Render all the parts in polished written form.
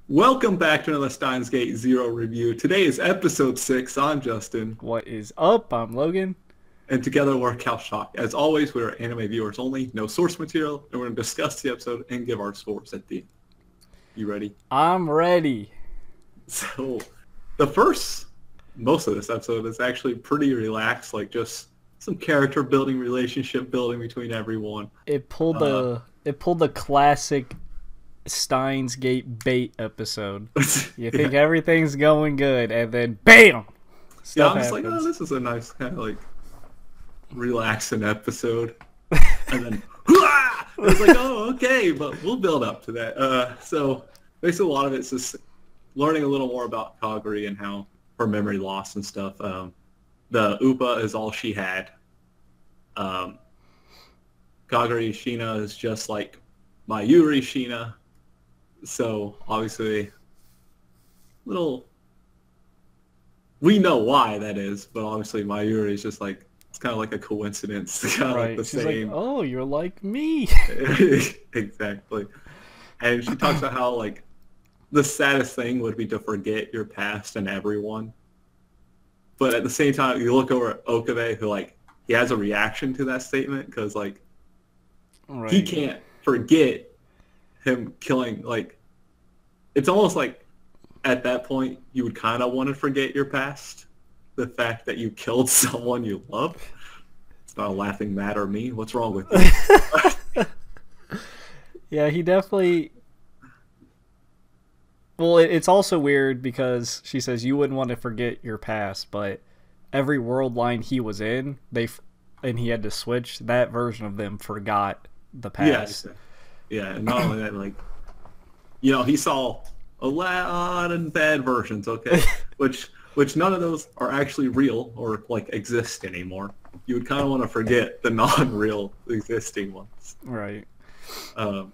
Welcome back to another Steins Gate Zero review. Today is episode 6. I'm Justin. What is up? I'm Logan. And together we're Cal Shock. As always, we're anime viewers only, no source material, and we're going to discuss the episode and give our scores at the end. You ready? I'm ready. So, most of this episode is actually pretty relaxed, like just some character building, relationship building between everyone. It pulled the classic Steins Gate bait episode. You think everything's going good, and then BAM! I'm just like, oh, this is a nice kind of like relaxing episode. And then it's like, oh, okay, but we'll build up to that. So basically a lot of it's just learning a little more about Kagura and how her memory loss and stuff. The Upa is all she had. Kagura Shina is just like my Yuri Shina. So obviously we know why that is, but obviously my Yuri is just like, it's kind of like a coincidence. Kind of right. like the She's same. like, oh, you're like me. Exactly. And she talks about how like the saddest thing would be to forget your past and everyone. But at the same time, you look over at Okabe, who like, he has a reaction to that statement because like Right. he can't forget him killing, like, it's almost like at that point you would kind of want to forget your past, the fact that you killed someone you love. It's not a laughing matter, me. What's wrong with you? Yeah, he definitely. Well, it's also weird because she says you wouldn't want to forget your past, but every world line he was in, and he had to switch. That version of them forgot the past. Yeah, and not only that, like, you know, he saw a lot of bad versions, okay, which none of those are actually real or like exist anymore. You would kind of want to forget the non-real existing ones. Right. But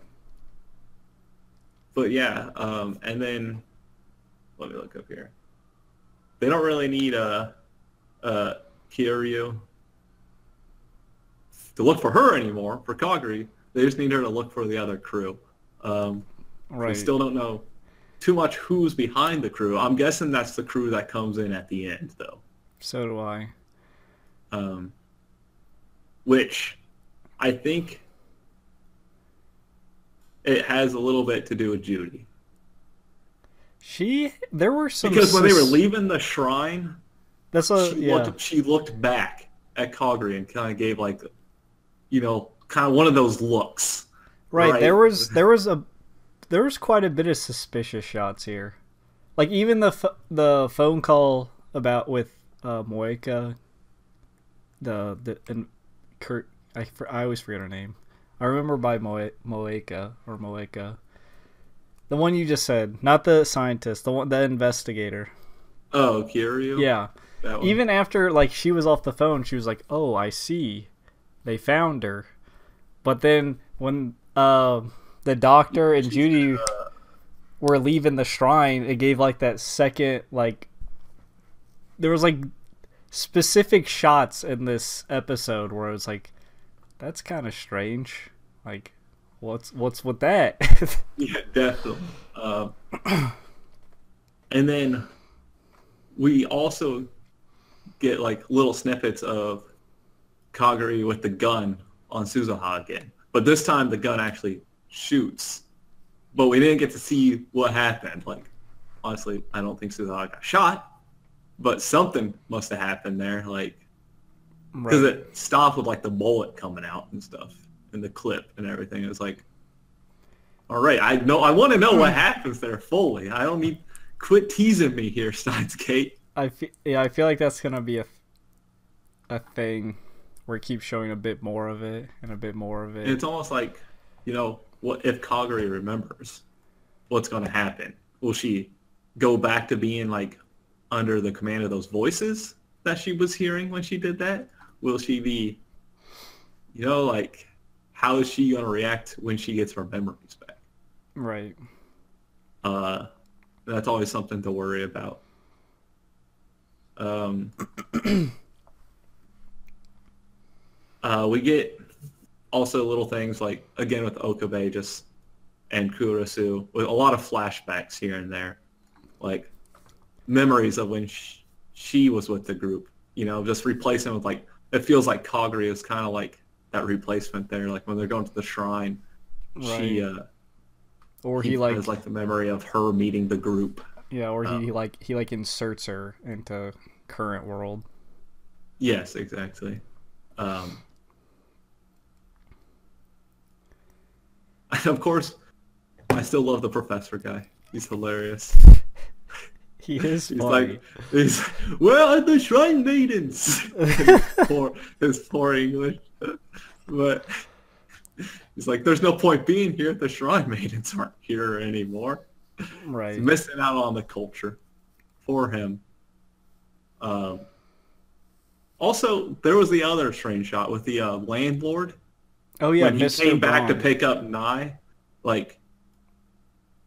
yeah, and then let me look up here. They don't really need Kiryu to look for her anymore, for Kagura. They just need her to look for the other crew. Right. We still don't know too much who's behind the crew. I'm guessing that's the crew that comes in at the end, though. So do I. Which I think it has a little bit to do with Judy. There were some... Because when they were leaving the shrine, she looked back at Kagura and kind of gave like, you know, kind of one of those looks. Right. There was quite a bit of suspicious shots here. Like even the phone call with Moeka, and Kurt. I always forget her name. I remember by Moeka. The one you just said, not the scientist, the investigator. Oh, Kiryu? Yeah. Even after like she was off the phone, she was like, "Oh, I see. They found her." But then when the doctor and Judy were leaving the shrine, it gave like that second, like there was like specific shots in this episode where it was like, that's kind of strange. Like, what's with that? Yeah, definitely. And then we also get like little snippets of Kagura with the gun on Suzuha again. But this time the gun actually shoots. But we didn't get to see what happened. Like, honestly, I don't think Suzuha got shot. But something must have happened there. Like, because it stopped with like the bullet coming out and stuff. And the clip and everything. It was like, all right, I want to know what happens there fully. I don't need... Quit teasing me here, Steins Gate. I feel like that's going to be a thing where it keeps showing a bit more of it and a bit more of it. And it's almost like, you know, what if Kagura remembers what's going to happen? Will she go back to being like under the command of those voices that she was hearing when she did that? Will she be, you know, like, how is she going to react when she gets her memories back? Right. That's always something to worry about. We get also little things like, again with Okabe, just and Kurisu with a lot of flashbacks here and there, like memories of when she was with the group. You know, just replacing with like, it feels like Kagura is kind of like that replacement there. Like when they're going to the shrine, Right. Or he he like has like the memory of her meeting the group. yeah, or he inserts her into current world. Yes, exactly. And of course, I still love the professor guy. He's hilarious. He is He's funny. he's where are the shrine maidens? his poor English. But he's like, there's no point being here if the shrine maidens aren't here anymore. Right. He's missing out on the culture for him. Also, there was the other strange shot with the landlord. Oh yeah, when he Mr. came back to Braun. pick up Nye. Like,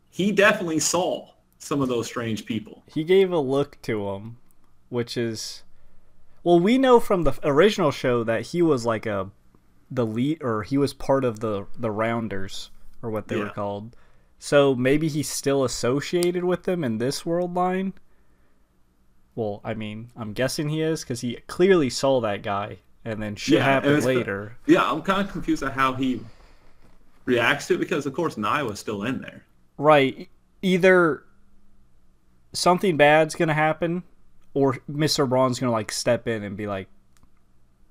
he definitely saw some of those strange people. He gave a look to him, which is, well, we know from the original show that he was like the lead, or he was part of the Rounders, or what they were called. So maybe he's still associated with them in this world line. Well, I mean, I'm guessing he is, because he clearly saw that guy, and then shit happened later. I'm kind of confused at how he reacts to it, because of course Nye was still in there. Right. Either something bad's gonna happen, or Mr. Braun's gonna like step in and be like,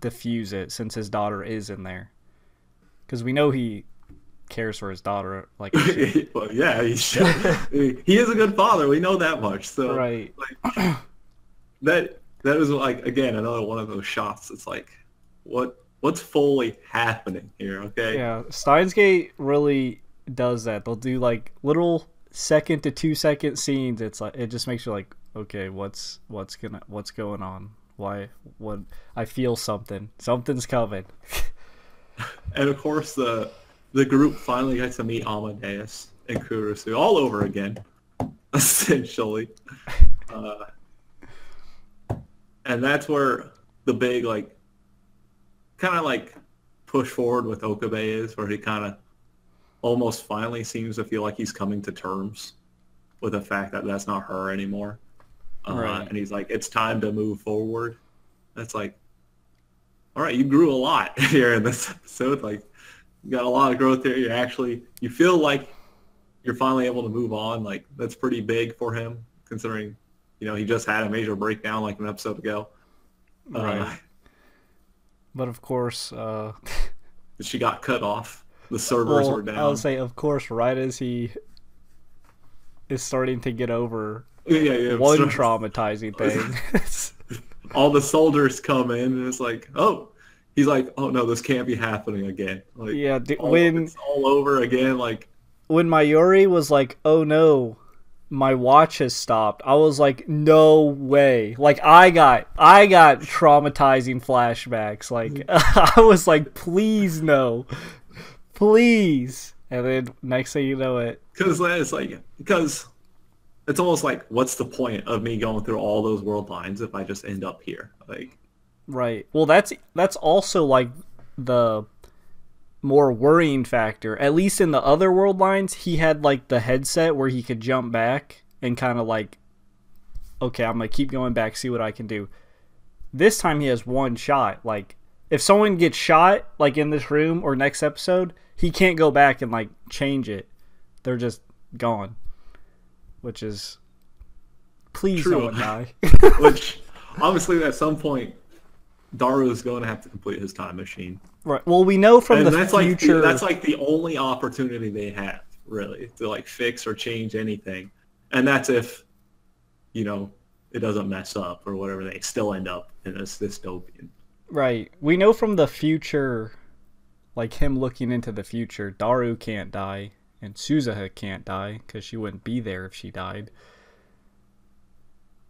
diffuse it, since his daughter is in there. Because we know he cares for his daughter. Like, well, yeah, he is a good father. We know that much. So, right. Like, that is like, again, another one of those shots. It's like, what's fully happening here? Okay. Yeah, Steins Gate really does that. They'll do like little 1 to 2 second scenes. It's like, it just makes you like, okay, what's going on? Why? What? I feel something. Something's coming. And of course, the group finally gets to meet Amadeus and Kurisu all over again, essentially. And that's where the big, like, kind of like push forward with Okabe is, where he kind of almost finally seems to feel like he's coming to terms with the fact that that's not her anymore. Right. And he's like, it's time to move forward. That's like, all right, you grew a lot here in this episode. Like, you got a lot of growth there. You feel like you're finally able to move on. Like, that's pretty big for him, considering, he just had a major breakdown like an episode ago. Right. But of course, she got cut off. The servers were down. I would say, of course, right as he is starting to get over one traumatizing thing. All the soldiers come in, and it's like, he's like, oh no, this can't be happening again. Like, yeah, when it's all over again, like when my Yuri was like, oh no, my watch has stopped, I was like, no way. Like, I got traumatizing flashbacks. Like, I was like, please no, please. And then next thing you know it, because it's almost like, what's the point of me going through all those world lines if I just end up here? Like, right. Well, that's also like the more worrying factor. At least in the other world lines, he had like the headset where he could jump back and kind of like, okay, I'm gonna keep going back, see what I can do. This time he has one shot. Like, if someone gets shot like in this room or next episode, he can't go back and like change it. They're just gone. Which is, please true. No one die. Which, obviously, at some point, Daru is going to have to complete his time machine. Right. Well, we know from the future. That's like the only opportunity they have, really, to like fix or change anything. And that's if, it doesn't mess up or whatever. They still end up in this dystopian. Right. We know from the future, like him looking into the future, Daru can't die. And Suzuha can't die, because she wouldn't be there if she died.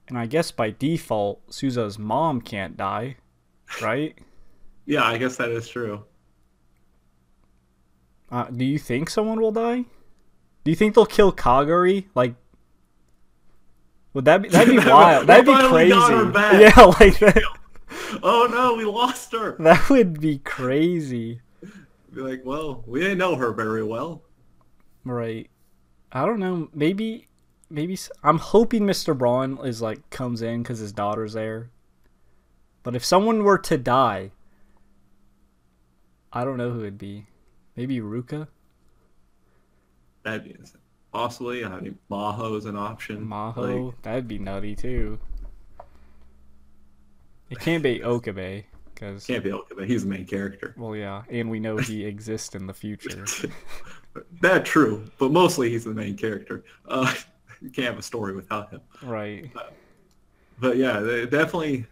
And I guess by default, Suzuha's mom can't die, right? Yeah, I guess that is true. Do you think someone will die? Do you think they'll kill Kagura? Like, that'd be wild. That'd be crazy. Yeah, like that. Oh no, we lost her. That would be crazy. Be like, well, we didn't know her very well. Right. I don't know. Maybe I'm hoping Mr. Braun is like comes in because his daughter's there. But if someone were to die, I don't know who it'd be. Maybe Ruka? That'd be insane. Possibly. I mean, Maho's an option. Maho? Like, That'd be nutty too. It can't be Okabe. Can't be Okabe. He's the main character. Well, yeah. And we know he exists in the future. That's true. But mostly he's the main character. You can't have a story without him. Right. But yeah, they definitely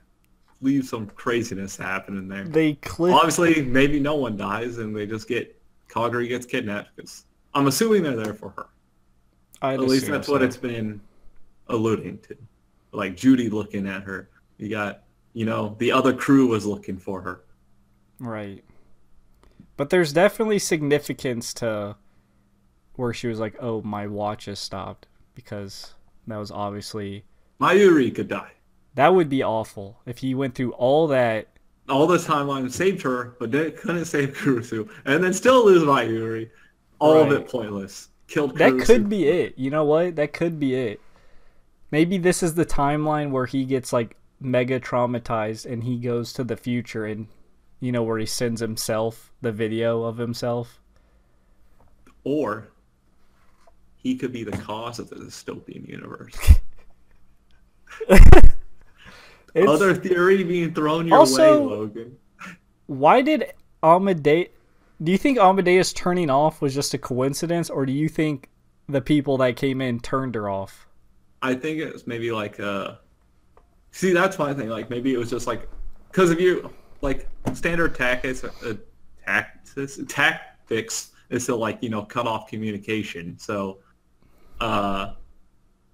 leave some craziness happening there. They Obviously, maybe no one dies and they just get... Kagura gets kidnapped because I'm assuming they're there for her. At least that's what it's been alluding to. Like Judy looking at her. You got, the other crew was looking for her. Right. But there's definitely significance to where she was like, oh, my watch has stopped. Because that was obviously... My Yuri could die. That would be awful. If he went through all that... All the timeline saved her, but couldn't save Kurisu. And then still lose my Yuri. All of it pointless. Killed Kurisu. That could be it. You know what? That could be it. Maybe this is the timeline where he gets like mega traumatized and he goes to the future and, where he sends himself the video of himself. Or he could be the cause of the dystopian universe. Other theory being thrown your way, Logan. Why did Amadeus... Do you think Amadeus turning off was just a coincidence, or do you think the people that came in turned her off? I think it was maybe like See, that's my thing. Like, maybe it was just like... Because if you... Like, standard tactics is to, like, cut off communication. So,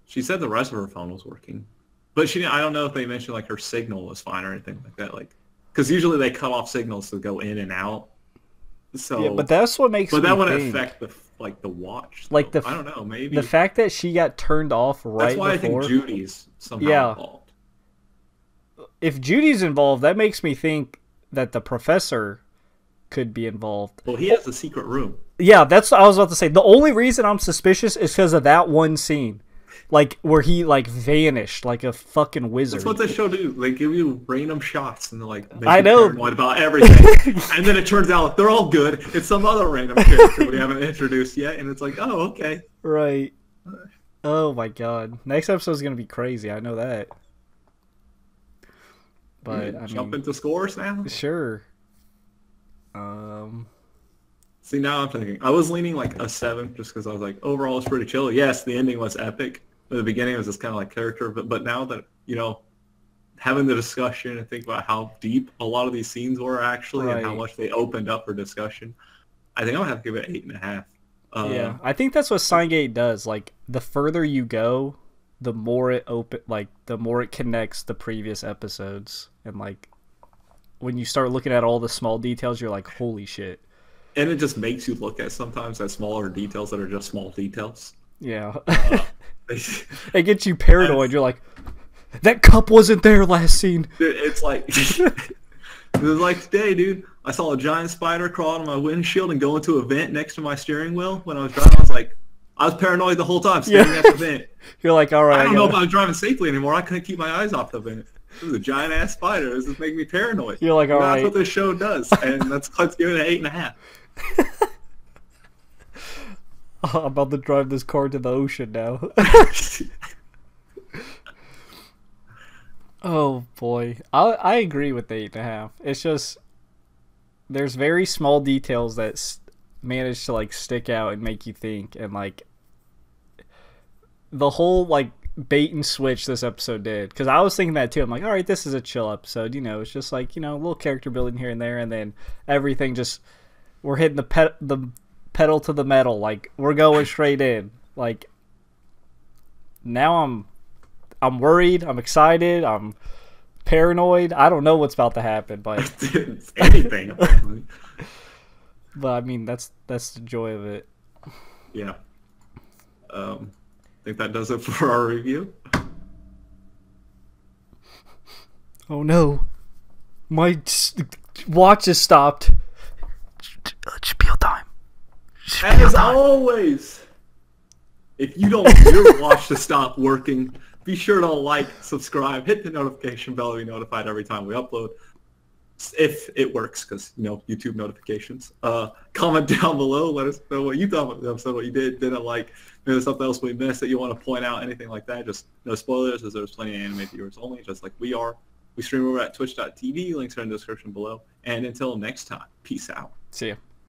she said the rest of her phone was working. But I don't know if they mentioned, like, her signal was fine or anything like that. Like, because usually they cut off signals to go in and out. So, yeah, but that's what makes. But that wouldn't affect the watch. Though. Like I don't know. Maybe the fact that she got turned off right. That's why before, I think Judy's somehow involved. If Judy's involved, that makes me think that the professor could be involved. Well, he has a secret room. Yeah, that's what I was about to say. The only reason I'm suspicious is because of that one scene. Like, where he, like, vanished like a fucking wizard. That's what they show do. They give you random shots and they're like, make I know. Paranoid about everything. And then it turns out they're all good. It's some other random character we haven't introduced yet. And it's like, oh, okay. Right. Oh, my God. Next episode's going to be crazy. I know that. But, jump into scores now? Sure. See, now I'm thinking. I was leaning like a 7 just because I was like, overall it's pretty chill. Yes, the ending was epic. At the beginning it was just kind of like character. But now that, having the discussion and think about how deep a lot of these scenes were actually and how much they opened up for discussion, I think I'm going to have to give it 8.5. Yeah, I think that's what Steins does. Like, the further you go, the more it the more it connects the previous episodes. And, like, when you start looking at all the small details, you're like, holy shit. And it just makes you look at sometimes at smaller details that are just small details. Yeah. It gets you paranoid. You're like, that cup wasn't there last scene. It's like, it was like today, dude. I saw a giant spider crawl on my windshield and go into a vent next to my steering wheel when I was driving. I was paranoid the whole time, staring at the vent. You're like, all right. I don't know if I was driving safely anymore. I couldn't keep my eyes off the vent. It was a giant ass spider. This is making me paranoid. You're like, all right. That's what this show does, and let's give it an 8.5. I'm about to drive this car to the ocean now. Oh boy, I agree with the 8.5. It's just there's very small details that manage to like stick out and make you think, and like the whole like bait and switch this episode did, because I was thinking that too. I'm like, all right, this is a chill episode, it's just like, a little character building here and there, and then everything just we're hitting the pedal to the metal, like we're going straight in. Like now I'm worried, I'm excited, I'm paranoid. I don't know what's about to happen, but it's anything. But I mean, that's the joy of it. Yeah. I think that does it for our review. Oh no, my watch has stopped. Spiel time. As always, If you don't want your watch to stop working, be sure to like, subscribe, hit the notification bell to be notified every time we upload. If it works, because, you know, YouTube notifications. Comment down below. Let us know what you thought about the episode, what you didn't like. Maybe there's something else we missed that you want to point out, anything like that. Just no spoilers, as there's plenty of anime viewers only, just like we are. We stream over at twitch.tv. Links are in the description below. And until next time, peace out. See ya.